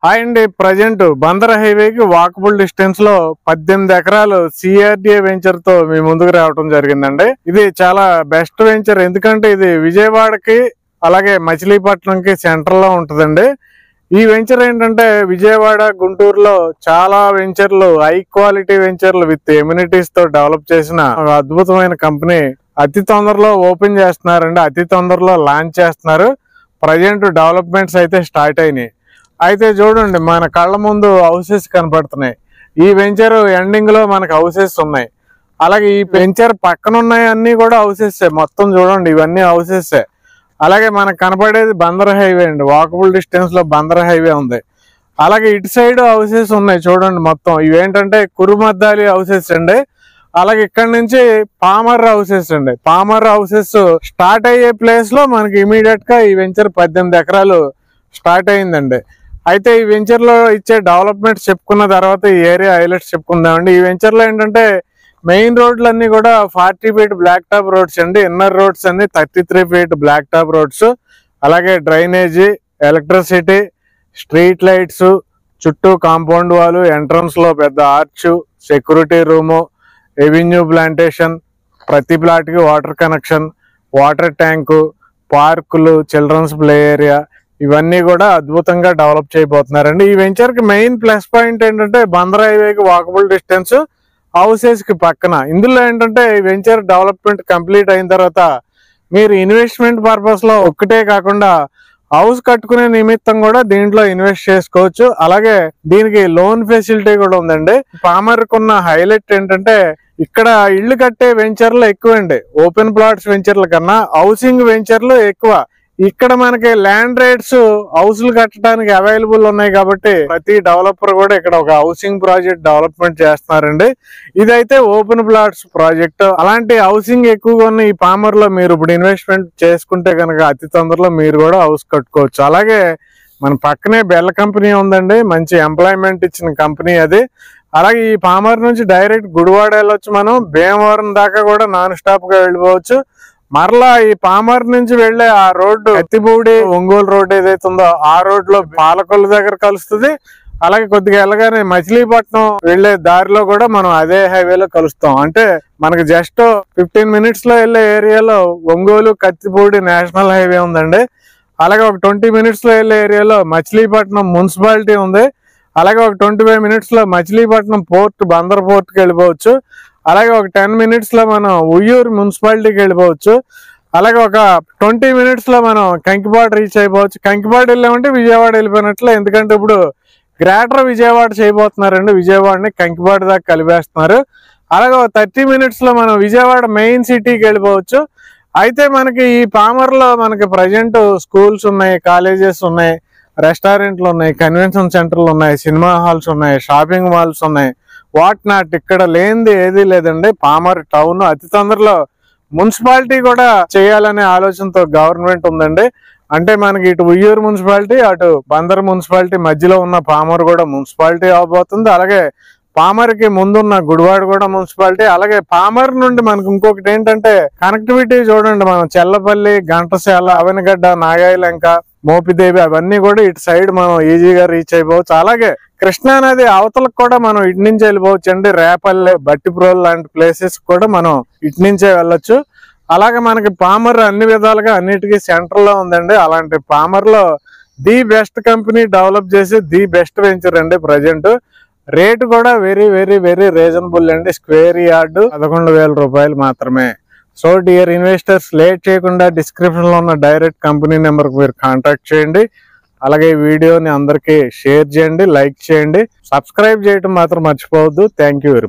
Hi అండి. Present Bandar హైవేకి walkable distance లో 18 ఎకరాలు సిఆర్డిఏ వెంచర్ తో మీ ముందుకు రావడం జరిగిందండి. ఇది చాలా బెస్ట్ వెంచర్, ఎందుకంటే ఇది విజయవాడకి అలాగే మచిలీపట్నంకి సెంటర్ లో ఉంటుందండి. ఈ వెంచర్ ఏంటంటే విజయవాడ, గుంటూరులో చాలా వెంచర్లు, హై క్వాలిటీ వెంచర్లు విత్ ఎమ్యూనిటీస్ తో డెవలప్ చేసిన ఒక అద్భుతమైన కంపెనీ అతి తొందరలో ఓపెన్ చేస్తున్నారండి. అతి తొందరలో లాంచ్ చేస్తున్నారు. ప్రజెంట్ డెవలప్మెంట్స్ అయితే స్టార్ట్ అయినాయి. అయితే చూడండి, మన కళ్ళ ముందు హౌసెస్ కనపడుతున్నాయి. ఈ వెంచర్ ఎండింగ్ లో మనకు హౌసెస్ ఉన్నాయి. అలాగే ఈ వెంచర్ పక్కన ఉన్నాయి అన్ని కూడా హౌసెస్. మొత్తం చూడండి, ఇవన్నీ హౌసెస్. అలాగే మనకు కనపడేది బందర్ హైవే అండి. వాకబుల్ డిస్టెన్స్ లో బందర్ హైవే ఉంది. అలాగే ఇటు సైడ్ హౌసెస్ ఉన్నాయి చూడండి. మొత్తం ఇవేంటంటే కురుమద్దాలి హౌసెస్ అండి. అలాగే ఇక్కడ నుంచి పామర్ హౌసెస్ అండి. పామర్ హౌసెస్ స్టార్ట్ అయ్యే ప్లేస్ లో మనకి ఇమీడియట్ గా ఈ వెంచర్ 18 ఎకరాలు స్టార్ట్ అయిందండి. అయితే ఈ వెంచర్ లో ఇచ్చే డెవలప్మెంట్స్ చెప్పుకున్న తర్వాత ఈ ఏరియా హైలైట్స్ చెప్పుకుందామండి. ఈ వెంచర్ లో ఏంటంటే మెయిన్ రోడ్లు అన్ని కూడా 40 ఫీట్ బ్లాక్ టాప్ రోడ్స్ అండి. ఇన్నర్ రోడ్స్ అన్ని 33 ఫీట్ బ్లాక్ టాప్ రోడ్స్. అలాగే డ్రైనేజీ, ఎలక్ట్రిసిటీ, స్ట్రీట్ లైట్స్, చుట్టూ కాంపౌండ్ వాల్, ఎంట్రన్స్ లో పెద్ద arch, security room, revenue plantation, ప్రతి ప్లాట్ కి వాటర్ కనెక్షన్, వాటర్ ట్యాంకు, పార్కులు, చిల్డ్రన్స్ ప్లే ఏరియా, ఇవన్నీ కూడా అద్భుతంగా డెవలప్ చేయబోతున్నారండి. ఈ వెంచర్ కి మెయిన్ ప్లస్ పాయింట్ ఏంటంటే బందర్ హైవేకి వాకబుల్ డిస్టెన్స్, హౌసెస్ కి పక్కన. ఇందులో ఏంటంటే ఈ వెంచర్ డెవలప్మెంట్ కంప్లీట్ అయిన తర్వాత మీరు ఇన్వెస్ట్మెంట్ పర్పస్ లో ఒక్కటే కాకుండా హౌస్ కట్టుకునే నిమిత్తం కూడా దీంట్లో ఇన్వెస్ట్ చేసుకోవచ్చు. అలాగే దీనికి లోన్ ఫెసిలిటీ కూడా ఉందండి. పామర్ కున్న హైలైట్ ఏంటంటే ఇక్కడ ఇళ్లు కట్టే వెంచర్లు ఎక్కువండి. ఓపెన్ ప్లాట్స్ వెంచర్ల కన్నా హౌసింగ్ వెంచర్లు ఎక్కువ. ఇక్కడ మనకి ల్యాండ్ రేట్స్ హౌస్లు కట్టడానికి అవైలబుల్ ఉన్నాయి కాబట్టి ప్రతి డెవలపర్ కూడా ఇక్కడ ఒక హౌసింగ్ ప్రాజెక్ట్ డెవలప్మెంట్ చేస్తున్నారండి. ఇదైతే ఓపెన్ ప్లాట్స్ ప్రాజెక్ట్. అలాంటి హౌసింగ్ ఎక్కువగా ఉన్న ఈ పామర్ లో మీరు ఇప్పుడు ఇన్వెస్ట్మెంట్ చేసుకుంటే కనుక అతి తొందరలో మీరు కూడా హౌస్ కట్టుకోవచ్చు. అలాగే మన పక్కనే బెల్ కంపెనీ ఉందండి. మంచి ఎంప్లాయ్మెంట్ ఇచ్చిన కంపెనీ అది. అలాగే ఈ పామర్ నుంచి డైరెక్ట్ గుడివాడ వెళ్ళొచ్చు. మనం భీమవరం దాకా కూడా నాన్ స్టాప్ గా వెళ్ళిపోవచ్చు. మరలా ఈ పామర్ నుంచి వెళ్లే ఆ రోడ్డు ఎత్తిపూడి ఒంగోలు రోడ్ ఏదైతే ఉందో ఆ రోడ్ లో పాలకొల్లు దగ్గర కలుస్తుంది. అలాగే కొద్దిగా వెళ్ళగానే మచిలీపట్నం వెళ్లే దారిలో కూడా మనం అదే హైవేలో కలుస్తాం. అంటే మనకి జస్ట్ 15 మినిట్స్ లో వెళ్లే ఏరియాలో ఒంగోలు కత్తిపూడి నేషనల్ హైవే ఉందండి. అలాగే ఒక 20 మినిట్స్ లో వెళ్లే ఏరియాలో మచిలీపట్నం మున్సిపాలిటీ ఉంది. అలాగే ఒక 25 మినిట్స్ లో మచిలీపట్నం పోర్ట్, బందర్ పోర్ట్ కి వెళ్ళిపోవచ్చు. అలాగే ఒక 10 మినిట్స్ లో మనం ఉయ్యూరు మున్సిపాలిటీకి వెళ్ళిపోవచ్చు. అలాగే ఒక 20 మినిట్స్ లో మనం కంకిపాడు రీచ్ అయిపోవచ్చు. కంకిపాడు వెళ్ళామంటే విజయవాడ వెళ్ళిపోయినట్లే, ఎందుకంటే ఇప్పుడు గ్రేటర్ విజయవాడ చేయబోతున్నారండి. విజయవాడని కంకిపాడు దాకా కలిపేస్తున్నారు. అలాగే ఒక 30 మినిట్స్ లో మనం విజయవాడ మెయిన్ సిటీకి వెళ్ళిపోవచ్చు. అయితే మనకి ఈ పామర్ లో మనకి ప్రజెంట్ స్కూల్స్ ఉన్నాయి, కాలేజెస్ ఉన్నాయి, రెస్టారెంట్లు ఉన్నాయి, కన్వెన్షన్ సెంటర్లు ఉన్నాయి, సినిమా హాల్స్ ఉన్నాయి, షాపింగ్ మాల్స్ ఉన్నాయి. వాట్ నాట్ ఇక్కడ లేనిది ఏదీ లేదండి. పామర్ టౌన్ అతి తొందరలో మున్సిపాలిటీ కూడా చేయాలనే ఆలోచనతో గవర్నమెంట్ ఉందండి. అంటే మనకి ఇటు ఉయ్యూరు మున్సిపాలిటీ, అటు బందర్ మున్సిపాలిటీ మధ్యలో ఉన్న పామర్ కూడా మున్సిపాలిటీ అవబోతుంది. అలాగే పామర్ కి ముందున్న గుడివాడ కూడా మున్సిపాలిటీ. అలాగే పామర్ నుండి మనకు ఇంకొకటి ఏంటంటే కనెక్టివిటీ చూడండి. మనం చెల్లపల్లి, ఘంటసాల, అవనిగడ్డ, నాగాయలంక, మోపిదేవి అవన్నీ కూడా ఇటు సైడ్ మనం ఈజీగా రీచ్ అయిపోవచ్చు. అలాగే కృష్ణానది అవతలకు కూడా మనం ఇటు నుంచి వెళ్ళిపోవచ్చు అండి. రేపల్లె, బట్టిప్రోల్ లాంటి ప్లేసెస్ కూడా మనం ఇటు నుంచే వెళ్ళొచ్చు. అలాగే మనకి పామర్ అన్ని విధాలుగా అన్నిటికీ సెంటర్ లో ఉందండి. అలాంటి పామర్ లో ది బెస్ట్ కంపెనీ డెవలప్ చేసి ది బెస్ట్ వెంచర్ అండి. ప్రజెంట్ రేటు కూడా వెరీ వెరీ వెరీ రీజనబుల్ అండి. స్క్వేర్ యార్డు 11,000 రూపాయలు మాత్రమే. సో డియర్ ఇన్వెస్టర్స్, లేట్ చేయకుండా డిస్క్రిప్షన్ లో ఉన్న డైరెక్ట్ కంపెనీ నెంబర్ కు మీరు కాంటాక్ట్ చేయండి. అలాగే ఈ వీడియోని అందరికీ షేర్ చేయండి, లైక్ చేయండి, సబ్స్క్రైబ్ చేయడం మాత్రం మర్చిపోవద్దు. Thank you very much.